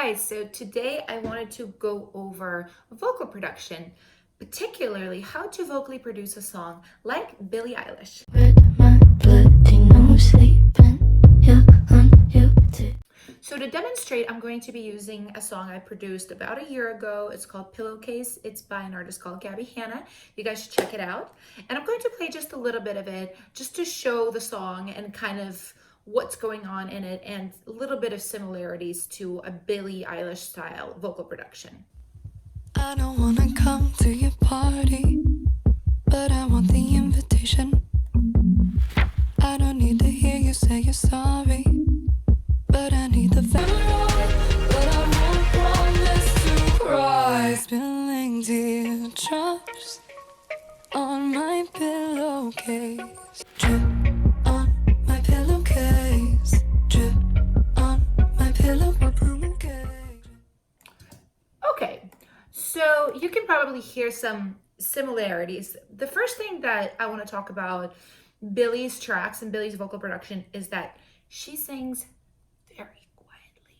guys, so today I wanted to go over vocal production, particularly how to vocally produce a song like Billie Eilish. So to demonstrate, I'm going to be using a song I produced about a year ago. It's called Pillowcase. It's by an artist called Gabbie Hanna. You guys should check it out. And I'm going to play just a little bit of it just to show the song and kind of what's going on in it and a little bit of similarities to a Billie Eilish style vocal production. I don't wanna come to your party, but I want the invitation. I don't need to hear you say you're sorry, but I need the funeral, but I won't promise to cry. Spilling teardrops on my pillowcase. Drip on my pillowcase. Drip on my pillowcase. Okay, so you can probably hear some similarities. The first thing that I want to talk about Billie's tracks and Billie's vocal production is that she sings very quietly.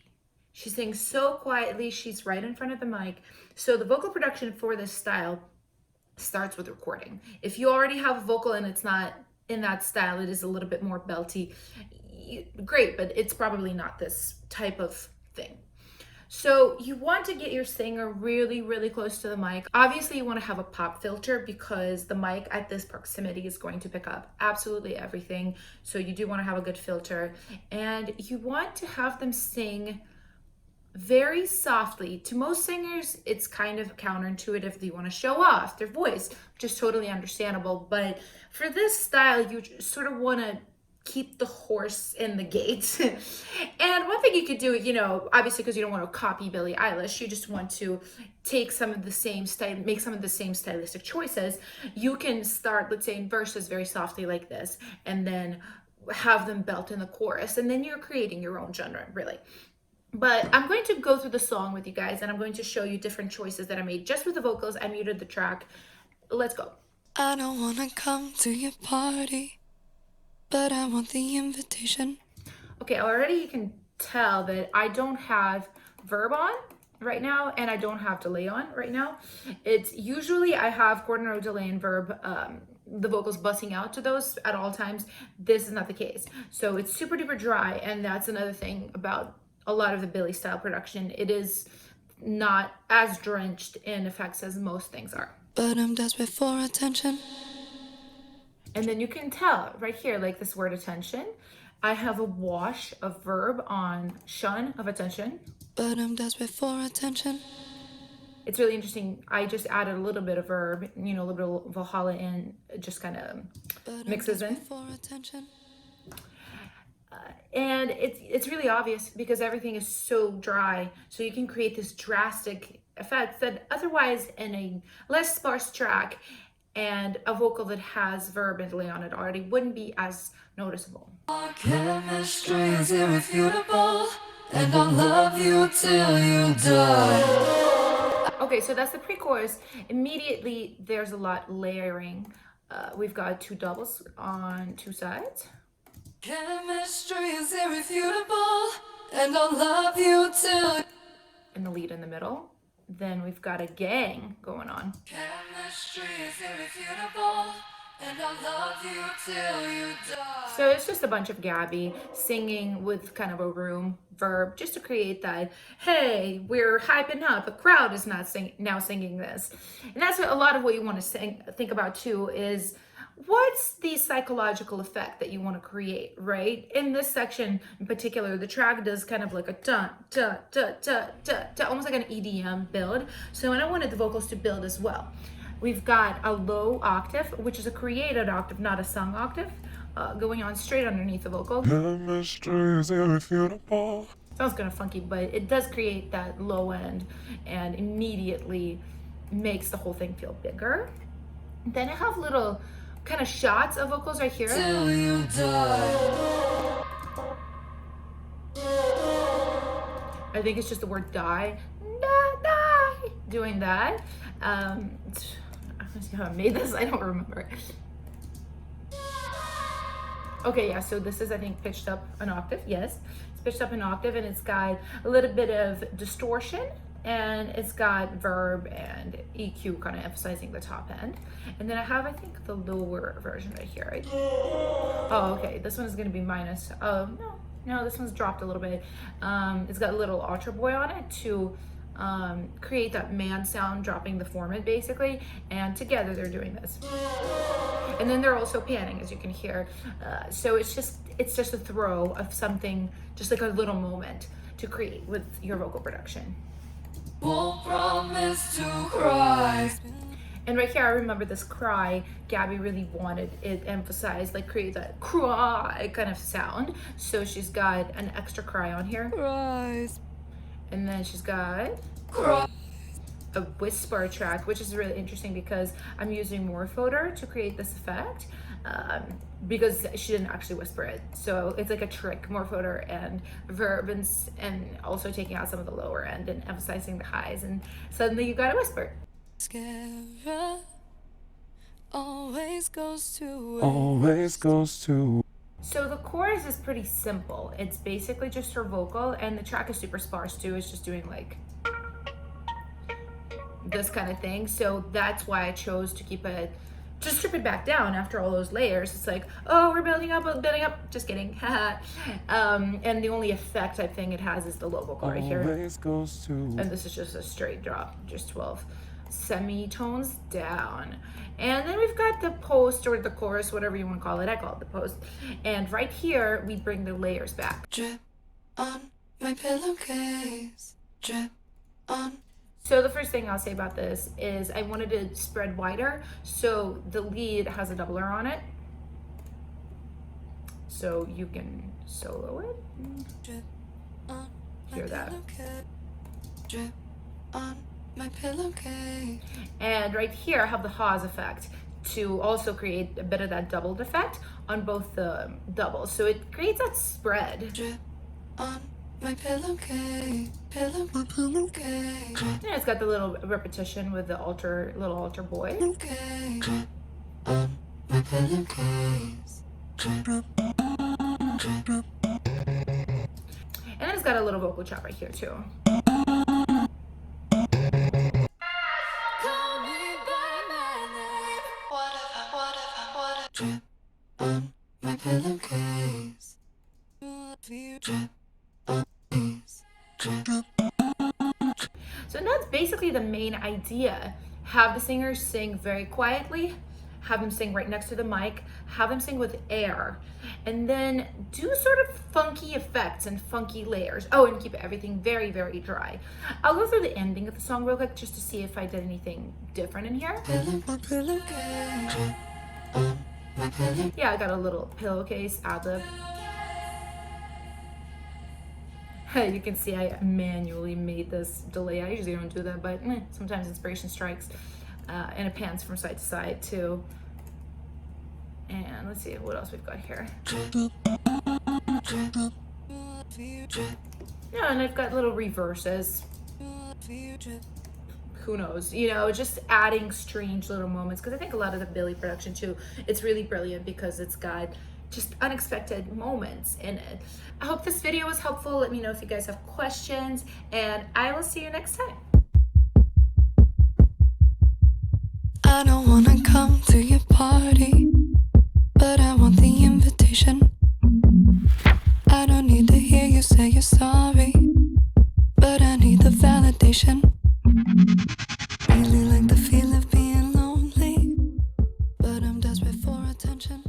She sings so quietly, she's right in front of the mic. So the vocal production for this style starts with recording. If you already have a vocal and it's not in that style, it is a little bit more belty, great, but it's probably not this type of thing. So you want to get your singer really, really close to the mic. Obviously, you want to have a pop filter because the mic at this proximity is going to pick up absolutely everything. So you do want to have a good filter. And you want to have them sing very softly. To most singers, it's kind of counterintuitive. They want to show off their voice, which is totally understandable. But for this style, you sort of want to keep the horse in the gate. And one thing you could do, obviously because you don't want to copy Billie Eilish, you just want to take some of the same style, make some of the same stylistic choices. You can start, let's say, in verses very softly like this, and then have them belt in the chorus. And then you're creating your own genre, really. But I'm going to go through the song with you guys, and I'm going to show you different choices that I made just with the vocals. I muted the track. Let's go. I don't want to come to your party, but I want the invitation. Okay, already you can tell that I don't have verb on right now, and I don't have delay on right now. It's usually I have quarter note delay and verb, the vocals busting out to those at all times. This is not the case. So it's super duper dry, and that's another thing about a lot of the Billie style production. It is not as drenched in effects as most things are. But I'm desperate for attention. And then you can tell right here, like this word attention, I have a wash of verb on shun of attention. But I'm desperate for attention. It's really interesting. I just added a little bit of verb, a little bit of Valhalla in, just kind of mixes in. For attention. And it's really obvious because everything is so dry. So you can create this drastic effect that otherwise in a less sparse track and a vocal that has verb and delay on it already wouldn't be as noticeable. Our chemistry is irrefutable, and I'll love you till you die. Okay, so that's the pre-chorus. Immediately, there's a lot layering. We've got two doubles on two sides. Chemistry is irrefutable, and I'll love you till... And the lead in the middle. Then we've got a gang going on. Chemistry is irrefutable, and I'll love you till you die. So it's just a bunch of Gabbie singing with kind of a room verb just to create that, hey, we're hyping up. A crowd is not now singing this. And that's a lot of what you want to think about too is what's the psychological effect that you want to create, right? In this section in particular, the track does kind of like a dun, dun, dun, dun, dun, dun, almost like an EDM build. So I wanted the vocals to build as well. We've got a low octave, which is a created octave, not a sung octave, going on straight underneath the vocal. Chemistry is irrefutable. Sounds kind of funky, but it does create that low end and immediately makes the whole thing feel bigger. Then I have little kind of shots of vocals right here. Till you die. I think it's just the word die. Die. Doing that. How I made this, I don't remember. Okay, yeah, so this is, I think, pitched up an octave, yes. It's pitched up an octave, and it's got a little bit of distortion, and it's got verb and EQ kind of emphasizing the top end. And then I have, I think, the lower version right here, right? Oh, okay, this one is gonna be minus. Oh, no, this one's dropped a little bit. It's got a little ultra boy on it to create that man sound, dropping the formant basically, and together they're doing this. And then they're also panning, as you can hear. So it's just a throw of something, just like a little moment to create with your vocal production. Won't promise to cry. And right here, I remember this cry. Gabbie really wanted it emphasized, like create that cry kind of sound. So she's got an extra cry on here. Cries. And then she's got a whisper track, which is really interesting because I'm using Morphoder to create this effect, because she didn't actually whisper it. So it's like a trick, Morphoder and verb, and also taking out some of the lower end and emphasizing the highs, and suddenly you got a whisper. Mascara always goes to So the chorus is pretty simple. It's basically just her vocal, and the track is super sparse too. It's just doing like this kind of thing. So that's why I chose to keep it, just strip it back down after all those layers. It's like, oh, we're building up. Just kidding. And the only effect I think it has is the low vocal right here. And this is just a straight drop, just 12 semitones down. And then we've got the post, or the chorus, whatever you want to call it. I call it the post. And right here, we bring the layers back. Drip on my pillowcase. Drip on. So the first thing I'll say about this is I wanted to spread wider, so the lead has a doubler on it. So you can solo it. Drip on. Hear that. Drip on my pillowcase. And right here I have the Haas effect to also create a bit of that doubled effect on both the doubles. So it creates that spread. Drip on my pillowcase. Pillowcase. And it's got the little repetition with the little alter boy. Okay. Drip on my pillowcase. And then it's got a little vocal chop right here too. Drip on my pillowcase. Drip on these. Drip. So that's basically the main idea. Have the singer sing very quietly, have them sing right next to the mic, have them sing with air, and then do sort of funky effects and funky layers. Oh, and keep everything very, very dry. I'll go through the ending of the song real quick just to see if I did anything different in here. Yeah, I got a little pillowcase ad-lib. You can see I manually made this delay. I usually don't do that, but sometimes inspiration strikes. And it pans from side to side too. And let's see what else we've got here. Yeah, and I've got little reverses. Who knows, just adding strange little moments, because I think a lot of the Billie production too, it's really brilliant because it's got just unexpected moments in it. I hope this video was helpful. Let me know if you guys have questions, and I will see you next time. I don't wanna come to your party, but I want the invitation. I don't need to hear you say you're sorry, but I need the validation. Really like the feel of being lonely, but I'm desperate for attention.